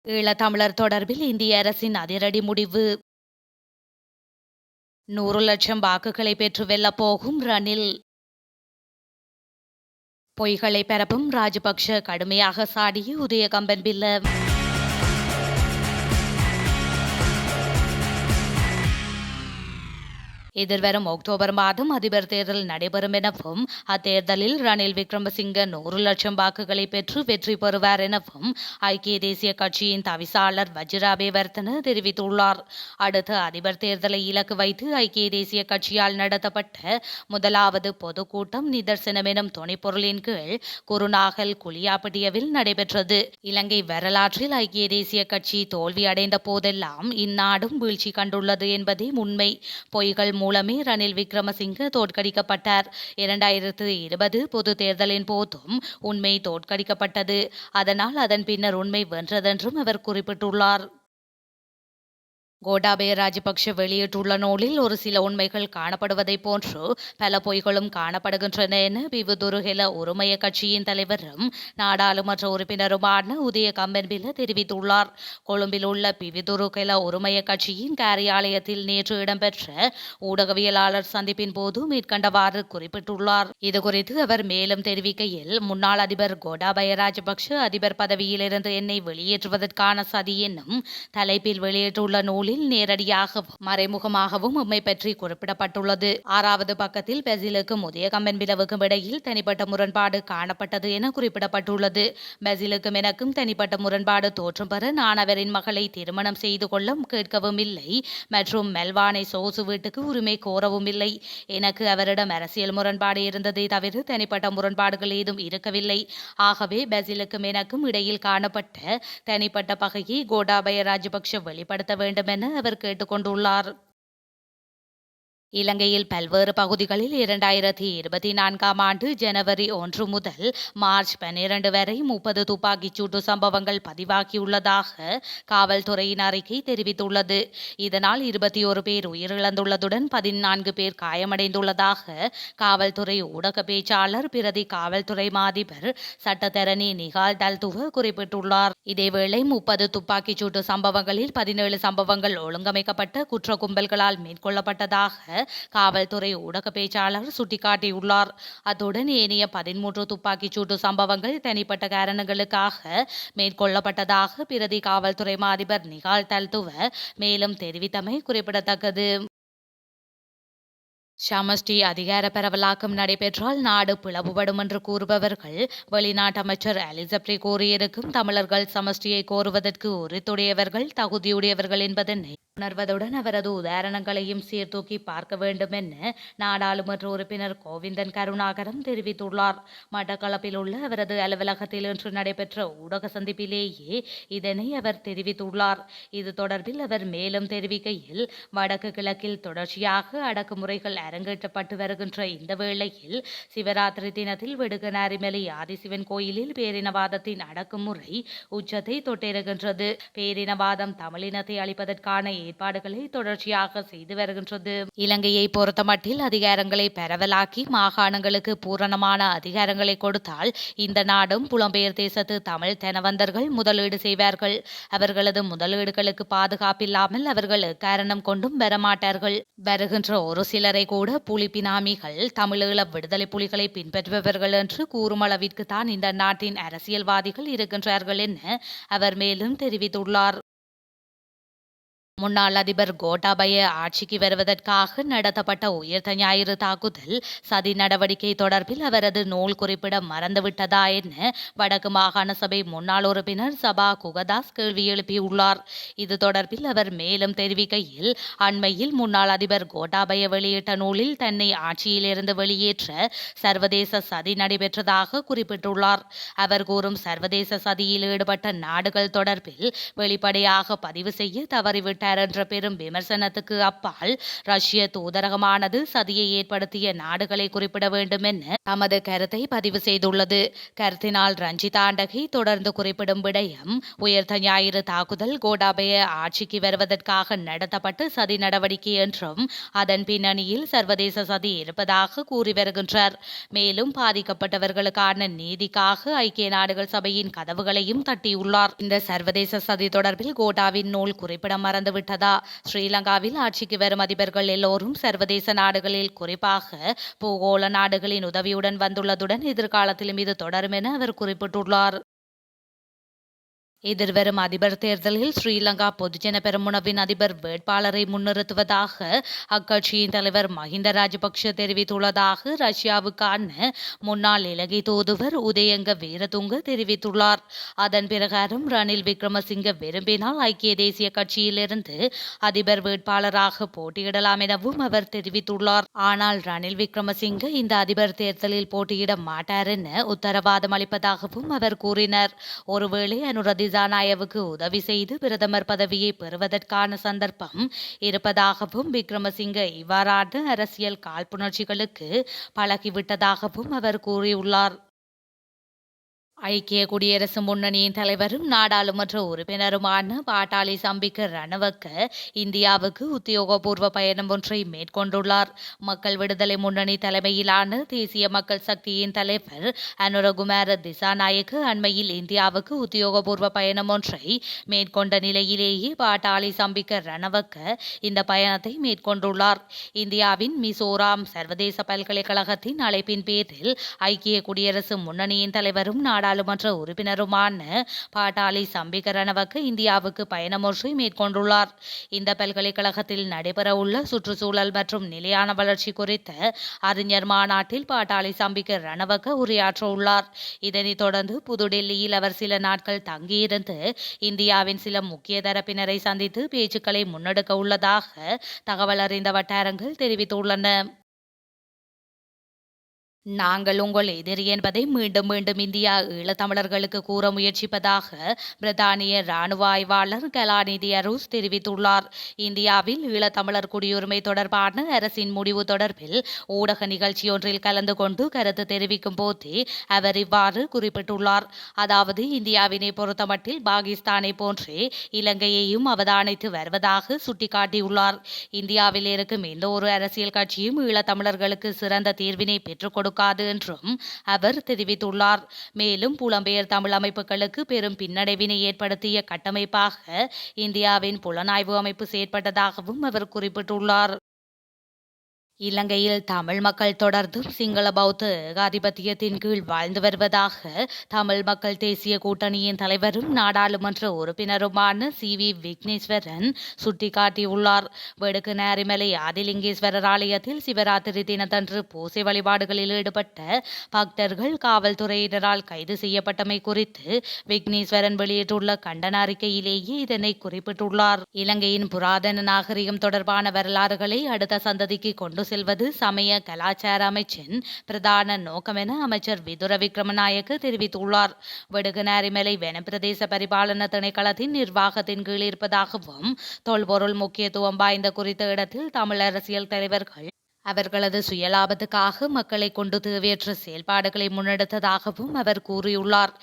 ஈழத்தமிழர் தொடர்பில் இந்திய அரசின் அதிரடி முடிவு. 100 லட்சம் வாக்குகளை பெற்று வெல்லப் போகும் ரணில். பொய்களை பரப்பும் ராஜபக்ஷ கடுமையாக சாடிய உதயகம்பன்பில்ல. எதிர்வரும் அக்டோபர் மாதம் அதிபர் தேர்தல் நடைபெறும் எனவும் அத்தேர்தலில் ரணில் விக்ரமசிங்க 100 லட்சம் வாக்குகளை பெற்று வெற்றி பெறுவார் எனவும் ஐக்கிய தேசிய கட்சியின் தவிசாளர் வஜிராபேவர்தன தெரிவித்துள்ளார். அடுத்த அதிபர் தேர்தலை இலக்கு வைத்து ஐக்கிய தேசிய கட்சியால் நடத்தப்பட்ட முதலாவது பொதுக்கூட்டம் நிதர்சனம் எனும் துணைப்பொருளின் கீழ் குருநாகல் குளியாப்பட்டியவில் நடைபெற்றது. இலங்கை வரலாற்றில் ஐக்கிய தேசிய கட்சி தோல்வியடைந்த போதெல்லாம் இந்நாடும் வீழ்ச்சி கண்டுள்ளது என்பதே உண்மை. பொய்கள் மூலமே ரணில் விக்ரமசிங்க தோற்கடிக்கப்பட்டார். 2020 பொது தேர்தலின் போதும் உண்மை தோற்கடிக்கப்பட்டது. அதனால் அதன் பின்னர் உண்மை வென்றதென்றும் அவர் குறிப்பிட்டுள்ளார். கோட்டாபய ராஜபக்ஷ வெளியிட்டுள்ள நூலில் ஒரு சில உண்மைகள் காணப்படுவதைப் போன்று பல பொய்களும் காணப்படுகின்றன என பிவுதுருகெல உரிமைய கட்சியின் தலைவரும் நாடாளுமன்ற உறுப்பினருமான உதய கம்பன்பில தெரிவித்துள்ளார். கொழும்பில் உள்ள பிவுதுருகெல உரிமைய கட்சியின் காரியாலயத்தில் நேற்று இடம்பெற்ற ஊடகவியலாளர் சந்திப்பின் போது மேற்கண்டவாறு குறிப்பிட்டுள்ளார். இதுகுறித்து அவர் மேலும் தெரிவிக்கையில், முன்னாள் அதிபர் கோட்டாபய ராஜபக்ஷ அதிபர் பதவியிலிருந்து என்னை வெளியேற்றுவதற்கான சதி என்னும் தலைப்பில் வெளியிட்டுள்ள நூலில் நேரடியாகவும் மறைமுகமாகவும் உண்மை பற்றி குறிப்பிடப்பட்டுள்ளது. 6வது பக்கத்தில் பெசிலுக்கும் உதயகம்பன்பிலவுக்கும் இடையில் தனிப்பட்ட முரண்பாடு காணப்பட்டது என குறிப்பிடப்பட்டுள்ளது. பெசிலுக்கும் எனக்கும் தனிப்பட்ட முரண்பாடு தோற்றம் பெற நான் அவரின் மகளை திருமணம் செய்து கொள்ள கேட்கவும் இல்லை மற்றும் மெல்வானை சோசு வீட்டுக்கு உரிமை கோரவும் இல்லை. எனக்கு அவரிடம் அரசியல் முரண்பாடு இருந்ததை தவிர தனிப்பட்ட முரண்பாடுகள் ஏதும் இருக்கவில்லை. ஆகவே பெசிலுக்கும் எனக்கும் இடையில் காணப்பட்ட தனிப்பட்ட பகையை கோட்டாபய ராஜபக்ஷ வெளிப்படுத்த வேண்டும் என அவர் கேட்டுக்கொண்டுள்ளார். இலங்கையில் பல்வேறு பகுதிகளில் 2024ஆம் ஆண்டு ஜனவரி 1 முதல் மார்ச் 12 வரை 30 துப்பாக்கிச்சூட்டு சம்பவங்கள் பதிவாகியுள்ளதாக காவல்துறையின் அறிக்கை தெரிவித்துள்ளது. இதனால் 21 பேர் உயிரிழந்துள்ளதுடன் 14 பேர் காயமடைந்துள்ளதாக காவல்துறை ஊடக பேச்சாளர் பிரதி காவல்துறை மாதிபர் சட்டத்தரணி நிகால் டல்துவ குறிப்பிட்டுள்ளார். இதேவேளை 30 துப்பாக்கிச்சூட்டு சம்பவங்களில் 17 சம்பவங்கள் ஒழுங்கமைக்கப்பட்ட குற்ற கும்பல்களால் மேற்கொள்ளப்பட்டதாக காவல்துறை ஊடக பேச்சாளர் சுட்டிக்காட்டியுள்ளார். அத்துடன் ஏனைய 13 துப்பாக்கிச்சூட்டு சம்பவங்கள் தனிப்பட்ட காரணங்களுக்காக மேற்கொள்ளப்பட்டதாக பிரதி காவல்துறை மாதிபர் நிகால் டல்துவ மேலும் தெரிவித்தமை குறிப்பிடத்தக்கது. சமஷ்டி அதிகார பரவலாக்கம் நடைபெற்றால் நாடு பிளவுபடும் என்று கூறுபவர்கள் வெளிநாட்டு அமைச்சர் அலிசப்ரி கூறியிருக்கும் தமிழர்கள் சமஷ்டியை கோருவதற்கு உரித்துடையவர்கள் தகுதியுடையவர்கள் என்பதனை உணர்வதுடன் அவரது உதாரணங்களையும் சீர்தூக்கி பார்க்க வேண்டும் என நாடாளுமன்ற உறுப்பினர் கோவிந்தன் கருணாகரம் தெரிவித்துள்ளார். மட்டக்களப்பில் உள்ள அவரது அலுவலகத்தில் இன்று நடைபெற்ற ஊடக சந்திப்பிலேயே இதனை அவர் தெரிவித்துள்ளார். இது தொடர்பில் அவர் மேலும் தெரிவிக்கையில், வடக்கு கிழக்கில் தொடர்ச்சியாக அடக்குமுறைகள் அரங்கேற்றப்பட்டு வருகின்ற இந்த வேளையில் சிவராத்திரி தினத்தில் வெடுகனாரிமலை ஆதிசிவன் கோயிலில் பேரினவாதத்தின் அடக்குமுறை உச்சத்தை தொட்டிருக்கின்றது. பேரினவாதம் தமிழினத்தை அளிப்பதற்கான ஏற்பாடுகளை தொடர்ச்சியாக செய்து வருகின்றது. இலங்கையை பொறுத்தமட்டில் அதிகாரங்களை பரவலாக்கி மாகாணங்களுக்கு பூரணமான அதிகாரங்களை கொடுத்தால் இந்த நாடும் புலம்பெயர் தேசத்து தமிழ் தனவந்தர்கள் முதலீடு செய்வார்கள். அவர்களது முதலீடுகளுக்கு பாதுகாப்பில்லாமல் அவர்கள் எக்காரணம் கொண்டும் வரமாட்டார்கள். வருகின்ற ஒரு சிலரை கூட புலிபினாமிகள் தமிழீழ விடுதலை புலிகளை பின்பற்றுபவர்கள் என்று கூறும் அளவிற்கு தான் இந்த நாட்டின் அரசியல்வாதிகள் இருக்கின்றார்கள் என அவர் மேலும் தெரிவித்துள்ளார். முன்னாள் அதிபர் கோட்டாபய ஆட்சிக்கு வருவதற்காக நடத்தப்பட்ட உயிர்த்த ஞாயிறு தாக்குதல் சதி நடவடிக்கை தொடர்பில் அவரது நூல் குறிப்பிட மறந்துவிட்டதா என வடக்கு மாகாண சபை முன்னாள் உறுப்பினர் சபா குகதாஸ் கேள்வி எழுப்பியுள்ளார். இது தொடர்பில் அவர் மேலும் தெரிவிக்கையில், அண்மையில் முன்னாள் அதிபர் கோட்டாபய வெளியிட்ட நூலில் தன்னை ஆட்சியிலிருந்து வெளியேற்ற சர்வதேச சதி நடைபெற்றதாக குறிப்பிட்டுள்ளார். அவர் கூறும் சர்வதேச சதியில் ஈடுபட்ட நாடுகள் தொடர்பில் வெளிப்படையாக பதிவு செய்ய தவறிவிட்டார் விட்டார் என்ற பெரும் விமர்சனத்துக்கு அப்பால் ரஷ்ய தூதரகமானது சதியை ஏற்படுத்திய நாடுகளை குறிப்பிட வேண்டும் என தமது கருத்தை பதிவு செய்துள்ளது. கருத்தினால் ரஞ்சிதா ஆண்டகை தொடர்ந்து குறிப்பிடும் விடயம் உயர்த்த ஞாயிறு தாக்குதல் கோட்டாபய ஆட்சிக்கு வருவதற்காக நடத்தப்பட்ட சதி நடவடிக்கை என்றும் அதன் பின்னணியில் சர்வதேச சதி இருப்பதாக கூறி வருகின்றார். மேலும் பாதிக்கப்பட்டவர்களுக்கான நீதிக்காக ஐக்கிய நாடுகள் சபையின் கதவுகளையும் தட்டியுள்ளார். இந்த சர்வதேச சதி தொடர்பில் கோட்டாவின் நூல் குறிப்பிட மறந்துவிட்டதா? ஸ்ரீலங்காவில் ஆட்சிக்கு வரும் அதிபர்கள் எல்லோரும் சர்வதேச நாடுகளில் குறிப்பாக பூகோள நாடுகளின் உதவியுடன் வந்துள்ளதுடன் எதிர்காலத்திலும் இது தொடரும் என அவர் குறிப்பிட்டுள்ளார். எதிர்வரும் அதிபர் தேர்தலில் ஸ்ரீலங்கா பொதுஜன பெரமுனவின் அதிபர் வேட்பாளரை முன்னிறுத்துவதாக அக்கட்சியின் தலைவர் மஹிந்த ராஜபக்ஷ தெரிவித்துள்ளதாக ரஷ்யாவுக்கான முன்னாள் இலங்கை தூதுவர் உதயங்க வீரதுங்க தெரிவித்துள்ளார். அதன் பிரகாரம் ரணில் விக்ரமசிங்க விரும்பினால் ஐக்கிய தேசிய கட்சியிலிருந்து அதிபர் வேட்பாளராக போட்டியிடலாம் எனவும் அவர் தெரிவித்துள்ளார். ஆனால் ரணில் விக்ரமசிங்க இந்த அதிபர் தேர்தலில் போட்டியிட மாட்டார் என உத்தரவாதம் அளிப்பதாகவும் அவர் கூறினார். ஒருவேளை அனுரதி திசாநாயவுக்கு உதவி செய்து பிரதமர் பதவியை பெறுவதற்கான சந்தர்ப்பம் இருப்பதாகவும் விக்ரமசிங்க இவ்வாறான அரசியல் காழ்ப்புணர்ச்சிகளுக்கு பழகிவிட்டதாகவும் அவர் கூறியுள்ளார். ஐக்கிய குடியரசு முன்னணியின் தலைவரும் நாடாளுமன்ற உறுப்பினருமான பாட்டாளி சம்பிக்க ரணவக்க இந்தியாவுக்கு உத்தியோகபூர்வ பயணம் ஒன்றை மேற்கொண்டுள்ளார். மக்கள் விடுதலை முன்னணி தலைமையிலான தேசிய மக்கள் சக்தியின் தலைவர் அனுரகுமார திசாநாயக்க அண்மையில் இந்தியாவுக்கு உத்தியோகபூர்வ பயணம் ஒன்றை மேற்கொண்ட நிலையிலேயே பாட்டாளி சம்பிக்க ரணவக்க இந்த பயணத்தை மேற்கொண்டுள்ளார். இந்தியாவின் மிசோராம் சர்வதேச பல்கலைக்கழகத்தின் அழைப்பின் பேரில் ஐக்கிய குடியரசு முன்னணியின் தலைவரும் நாடாளுமன்ற உறுப்பினருமான பாட்டாளி சம்பிக்க ரணவக்க இந்தியாவுக்கு பயணம் ஒன்றை மேற்கொண்டுள்ளார். இந்த பல்கலைக்கழகத்தில் நடைபெறவுள்ள சுற்றுச்சூழல் மற்றும் நிலையான வளர்ச்சி குறித்த அறிஞர் மாநாட்டில் பாட்டாளி சம்பிக்க ரணவக்க உரையாற்ற உள்ளார். இதனைத் தொடர்ந்து புதுடெல்லியில் அவர் சில நாட்கள் தங்கியிருந்து இந்தியாவின் சில முக்கிய தரப்பினரை சந்தித்து பேச்சுக்களை முன்னெடுக்க உள்ளதாக தகவல் அறிந்த வட்டாரங்கள் தெரிவித்துள்ளன. நாங்கள் உங்கள் எதிரி என்பதை மீண்டும் மீண்டும் இந்தியா ஈழத்தமிழர்களுக்கு கூற முயற்சிப்பதாக பிரித்தானிய இராணுவ ஆய்வாளர் கலாநிதி அரூஸ் தெரிவித்துள்ளார். இந்தியாவில் ஈழத்தமிழர் குடியுரிமை தொடர்பான அரசின் முடிவு தொடர்பில் ஊடக நிகழ்ச்சியொன்றில் கலந்து கொண்டு கருத்து தெரிவிக்கும் போதே அவர் இவ்வாறு குறிப்பிட்டுள்ளார். அதாவது இந்தியாவினை பொறுத்தமட்டில் பாகிஸ்தானை போன்றே இலங்கையையும் அவதானித்து வருவதாக சுட்டிக்காட்டியுள்ளார். இந்தியாவில் இருக்கும் எந்த ஒரு அரசியல் கட்சியும் ஈழத்தமிழர்களுக்கு சிறந்த தீர்வினை பெற்றுக் கொடுக்காது என்றும் அவர் தெரிவித்துள்ளார். மேலும் புலம்பெயர் தமிழ் அமைப்புகளுக்கு பெரும் பின்னடைவினை ஏற்படுத்திய கட்டமைப்பாக இந்தியாவின் புலனாய்வு அமைப்பு செயற்பட்டதாகவும் அவர் குறிப்பிட்டுள்ளார். இலங்கையில் தமிழ் மக்கள் தொடர்ந்தும் சிங்கள பௌத்த ஏகாதிபத்தியத்தின் கீழ் வாழ்ந்து வருவதாக தமிழ் மக்கள் தேசிய கூட்டணியின் தலைவரும் நாடாளுமன்ற உறுப்பினருமான சி.வி. விக்னேஸ்வரன் சுட்டிக்காட்டியுள்ளார். வெடுக்கு நேரிமலை ஆதிலிங்கேஸ்வரர் ஆலயத்தில் சிவராத்திரி தினத்தன்று பூசை வழிபாடுகளில் ஈடுபட்ட பக்தர்கள் காவல்துறையினரால் கைது செய்யப்பட்டமை குறித்து விக்னேஸ்வரன் வெளியிட்டுள்ள கண்டன அறிக்கையிலேயே இதனை குறிப்பிட்டுள்ளார். இலங்கையின் புராதன நாகரிகம் தொடர்பான வரலாறுகளை அடுத்த சந்ததிக்கு கொண்டு செல்வது சமய கலாச்சார அமைச்சின் பிரதான நோக்கம் என அமைச்சர் விதுர விக்ரமநாயக்க தெரிவித்துள்ளார். வெடுகுநாரிமலை வனப்பிரதேச பரிபாலன திணைக்களத்தின் நிர்வாகத்தின் கீழ் இருப்பதாகவும் தொல்பொருள் முக்கியத்துவம் வாய்ந்த குறித்த இடத்தில் தமிழ் அரசியல் தலைவர்கள் அவர்களது சுயலாபத்துக்காக மக்களை கொண்டு தேவையற்ற செயல்பாடுகளை முன்னெடுத்ததாகவும் அவர் கூறியுள்ளார்.